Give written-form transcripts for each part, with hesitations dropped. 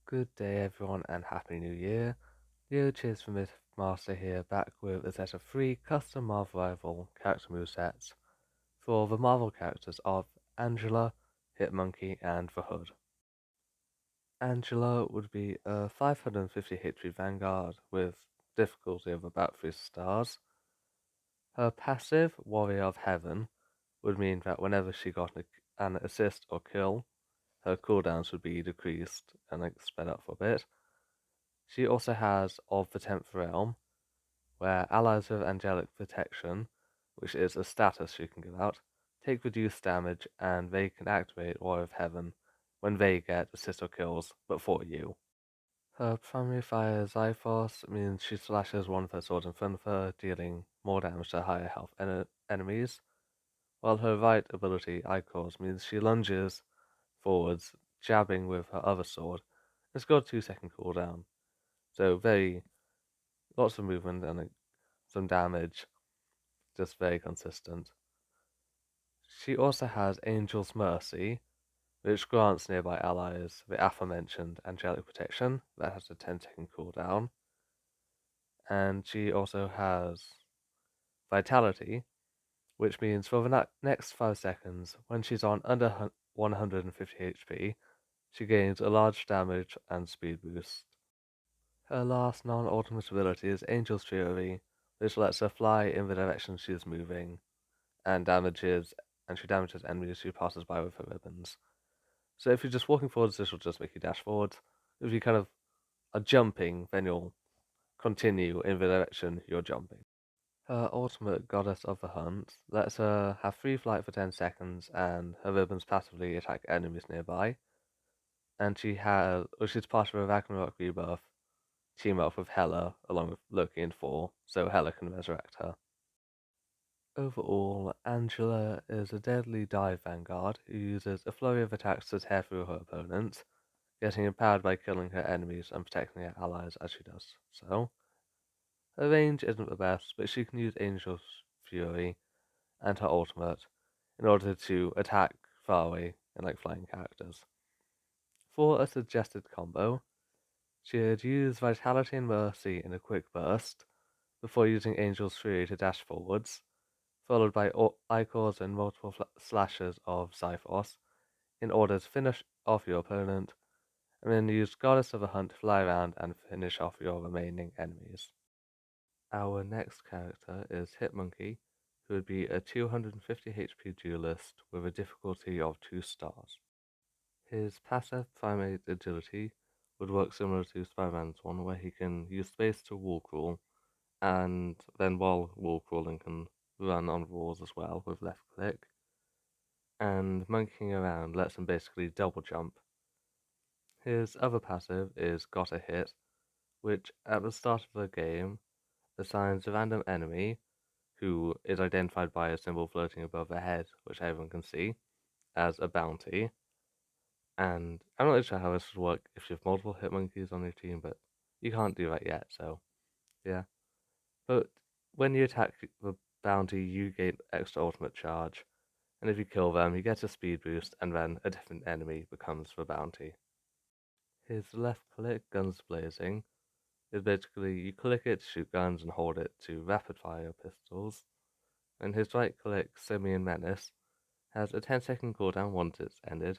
Good day, everyone, and Happy New Year. Leo Cheers from Mythmaster here, back with a set of 3 custom Marvel Rival character movesets for the Marvel characters of Angela, Hitmonkey, and the Hood. Angela would be a 550 HP Vanguard with difficulty of about 3 stars. Her passive, Warrior of Heaven, would mean that whenever she got an assist or kill, her cooldowns would be decreased and sped up for a bit. She also has Of the Tenth Realm, where allies with angelic protection, which is a status you can give out, take reduced damage and they can activate War of Heaven when they get assist or kills, but for you. Her primary fire Zyphos means she slashes one of her swords in front of her, dealing more damage to higher health enemies, while her right ability Icors means she lunges forwards, jabbing with her other sword. It's got a 2-second cooldown, so lots of movement and some damage, just very consistent. She also has Angel's Mercy, which grants nearby allies the aforementioned angelic protection that has a 10-second cooldown. And she also has Vitality, which means for the next 5 seconds, when she's on under 150 HP, she gains a large damage and speed boost. Her last non-ultimate ability is Angel's Fury, which lets her fly in the direction she is moving, and she damages enemies she passes by with her ribbons. So if you're just walking forwards, this will just make you dash forwards. If you kind of are jumping, then you'll continue in the direction you're jumping. Her ultimate, Goddess of the Hunt, lets her have free flight for 10 seconds, and her ribbons passively attack enemies nearby. And she's part of a Ragnarok Rebirth team up with Hela, along with Loki and Thor, so Hela can resurrect her. Overall, Angela is a deadly dive vanguard who uses a flurry of attacks to tear through her opponents, getting empowered by killing her enemies and protecting her allies as she does so. Her range isn't the best, but she can use Angel's Fury and her ultimate in order to attack far away and flying characters. For a suggested combo, she'd use Vitality and Mercy in a quick burst before using Angel's Fury to dash forwards, followed by Icors and multiple slashes of Zyphos in order to finish off your opponent, and then use Goddess of the Hunt to fly around and finish off your remaining enemies. Our next character is Hitmonkey, who would be a 250 HP duelist with a difficulty of 2 stars. His passive Primate Agility would work similar to Spider-Man's one, where he can use space to wall crawl, and then while wall crawling can run on walls as well with left click. And monkeying around lets him basically double jump. His other passive is Got a Hit, which at the start of the game assigns a random enemy, who is identified by a symbol floating above their head, which everyone can see, as a bounty. And I'm not really sure how this would work if you have multiple Hitmonkeys on your team, but you can't do that yet, so yeah. But when you attack the bounty, you gain extra ultimate charge, and if you kill them, you get a speed boost, and then a different enemy becomes the bounty. His left click, Guns Blazing, is basically you click it to shoot guns and hold it to rapid fire pistols, and his right click, Simian Menace, has a 10-second cooldown once it's ended.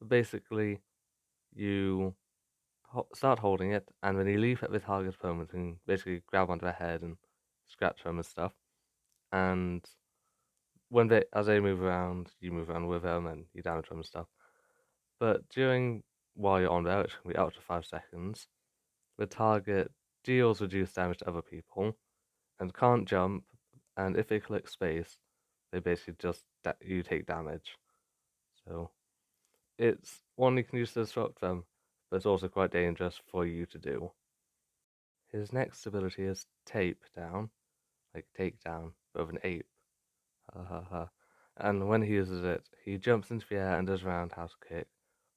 But basically, you start holding it, and when you leap at the target opponent, you can basically grab onto their head and scratch them and stuff. And as they move around, you move around with them and you damage them and stuff. But while you're on there, which can be up to 5 seconds, the target deals reduced damage to other people and can't jump, and if they click space, they basically you take damage. So it's one you can use to disrupt them, but it's also quite dangerous for you to do. His next ability is Tape Down, like take down, but with an ape. Ha ha ha. And when he uses it, he jumps into the air and does roundhouse kick,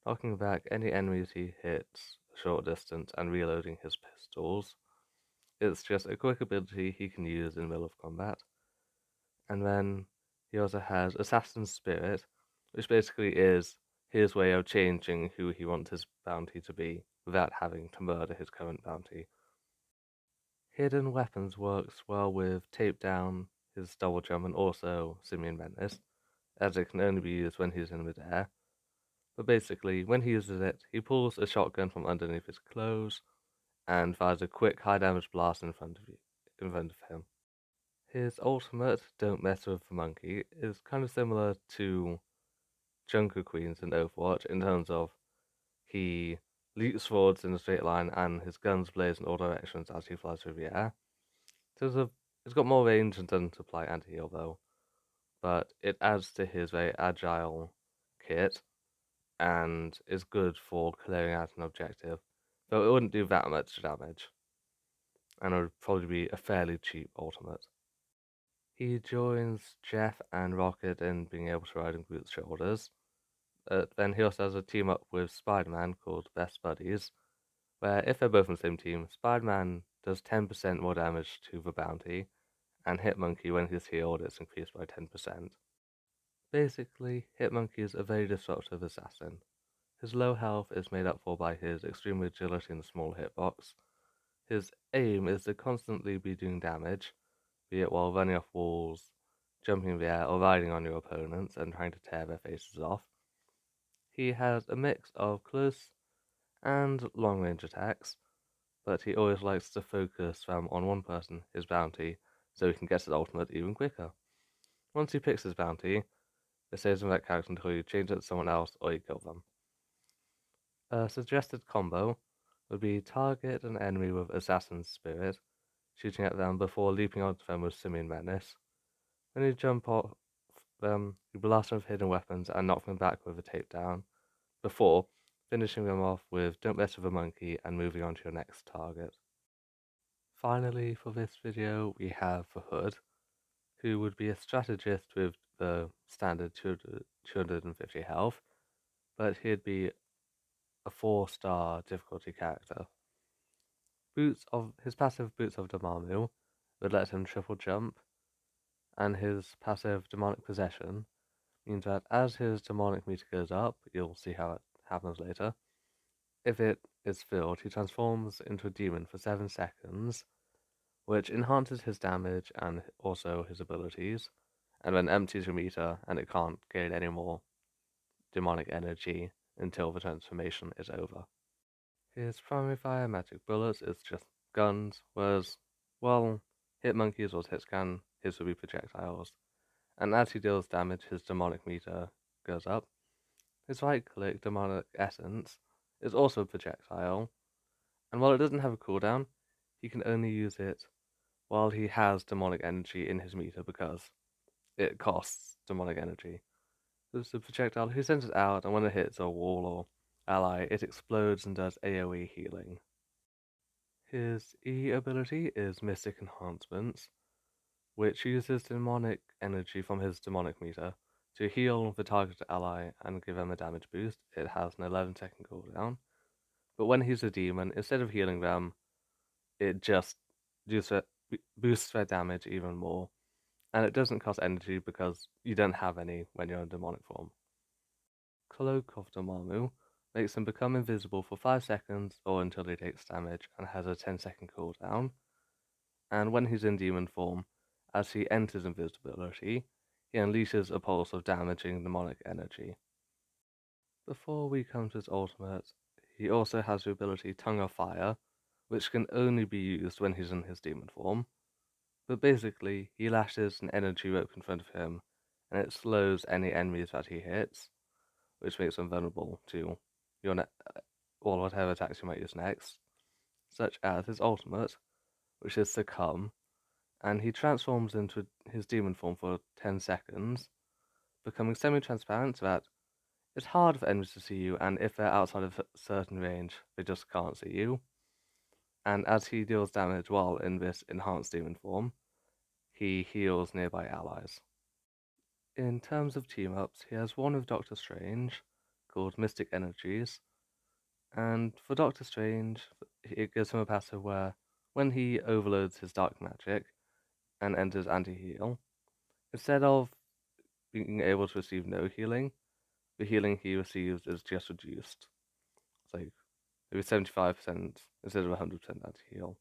knocking back any enemies he hits a short distance and reloading his pistols. It's just a quick ability he can use in the middle of combat. And then he also has Assassin's Spirit, which basically is his way of changing who he wants his bounty to be without having to murder his current bounty. Hidden Weapons works well with Tape Down, his double jump, and also Simian Menace, as it can only be used when he's in midair. But basically, when he uses it, he pulls a shotgun from underneath his clothes and fires a quick high damage blast in front of him. His ultimate, Don't Mess with the Monkey, is kind of similar to Junker Queen's in Overwatch in terms of he leaps forwards in a straight line and his guns blaze in all directions as he flies through the air. So it's got more range and doesn't apply anti-heal though, but it adds to his very agile kit and is good for clearing out an objective, though it wouldn't do that much damage, and it would probably be a fairly cheap ultimate. He joins Jeff and Rocket in being able to ride on Groot's shoulders. Then he also has a team up with Spider-Man called Best Buddies, where if they're both on the same team, Spider-Man does 10% more damage to the bounty, and Hitmonkey, when he's healed, is increased by 10%. Basically, Hitmonkey is a very disruptive assassin. His low health is made up for by his extreme agility and small hitbox. His aim is to constantly be doing damage, be it while running off walls, jumping in the air, or riding on your opponents and trying to tear their faces off. He has a mix of close and long range attacks, but he always likes to focus on one person, his bounty, so he can get his ultimate even quicker. Once he picks his bounty, it stays with that character until you change it to someone else or you kill them. A suggested combo would be target an enemy with Assassin's Spirit, shooting at them before leaping onto them with Simian Menace. Then you jump off them, you blast them with hidden weapons and knock them back with a takedown, before finishing them off with Don't Mess with a Monkey and moving on to your next target. Finally, for this video, we have the Hood, who would be a strategist with the standard 250 health, but he'd be a 4-star difficulty character. His passive Boots of Dormammu would let him triple jump, and his passive Demonic Possession means that as his demonic meter goes up, you'll see how it happens later, if it is filled, he transforms into a demon for 7 seconds, which enhances his damage and also his abilities, and then empties your meter and it can't gain any more demonic energy until the transformation is over. His primary fire magic bullets is just guns, whereas, well, Hitmonkey's or Hitscan, his would be projectiles, and as he deals damage, his demonic meter goes up. His right-click demonic essence is also a projectile, and while it doesn't have a cooldown, he can only use it while he has demonic energy in his meter because it costs demonic energy. There's a projectile who sends it out, and when it hits a wall or ally, it explodes and does AoE healing. His E ability is Mystic Enhancements, which uses demonic energy from his demonic meter to heal the targeted ally and give them a damage boost. It has an 11-second cooldown, but when he's a demon, instead of healing them, it just boosts their damage even more, and it doesn't cost energy because you don't have any when you're in demonic form. Cloak of Dormammu makes him become invisible for 5 seconds or until he takes damage and has a 10-second cooldown, and when he's in demon form, as he enters invisibility, he unleashes a pulse of damaging demonic energy. Before we come to his ultimate, he also has the ability Tongue of Fire, which can only be used when he's in his demon form. But basically, he lashes an energy rope in front of him, and it slows any enemies that he hits, which makes them vulnerable to or whatever attacks you might use next, such as his ultimate, which is Succumb, and he transforms into his demon form for 10 seconds, becoming semi-transparent so that it's hard for enemies to see you, and if they're outside of a certain range, they just can't see you. And as he deals damage while in this enhanced demon form, he heals nearby allies. In terms of team-ups, he has one with Doctor Strange, called Mystic Energies, and for Doctor Strange, it gives him a passive where, when he overloads his dark magic and enters anti-heal, instead of being able to receive no healing, the healing he receives is just reduced. It's like maybe 75% instead of 100% anti-heal.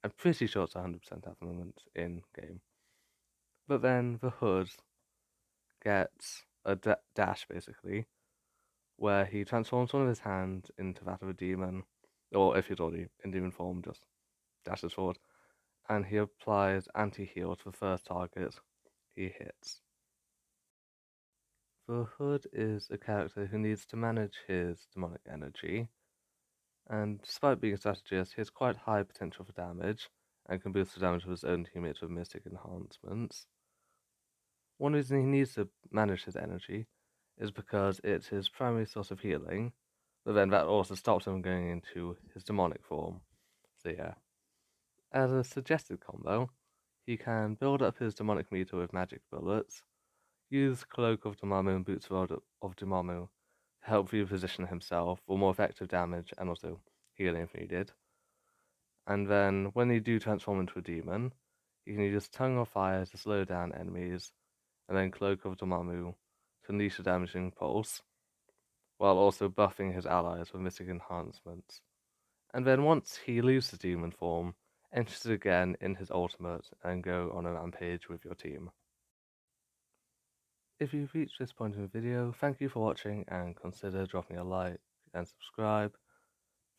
I'm pretty sure it's 100% at the moment in game. But then the Hood gets a dash basically, where he transforms one of his hands into that of a demon, or if he's already in demon form, just dashes forward, and he applies anti-heal to the first target he hits. The Hood is a character who needs to manage his demonic energy, and despite being a strategist, he has quite high potential for damage, and can boost the damage of his own teammates with mystic enhancements. One reason he needs to manage his energy is because it's his primary source of healing, but then that also stops him going into his demonic form. So yeah. As a suggested combo, he can build up his demonic meter with magic bullets, use Cloak of Dormammu and Boots of Dormammu to help reposition himself for more effective damage and also healing if needed. And then when you do transform into a demon, you can use Tongue of Fire to slow down enemies, and then Cloak of Dormammu to unleash a damaging pulse, while also buffing his allies with mystic enhancements. And then once he leaves the demon form, enters it again in his ultimate and go on a rampage with your team. If you've reached this point in the video, thank you for watching and consider dropping a like and subscribe.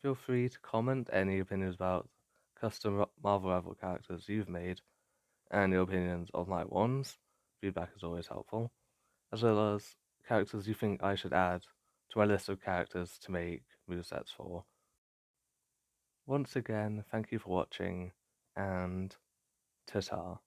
Feel free to comment any opinions about custom Marvel Rival characters you've made and your opinions of my ones. Feedback is always helpful, as well as characters you think I should add to my list of characters to make movesets for. Once again, thank you for watching, and ta-ta.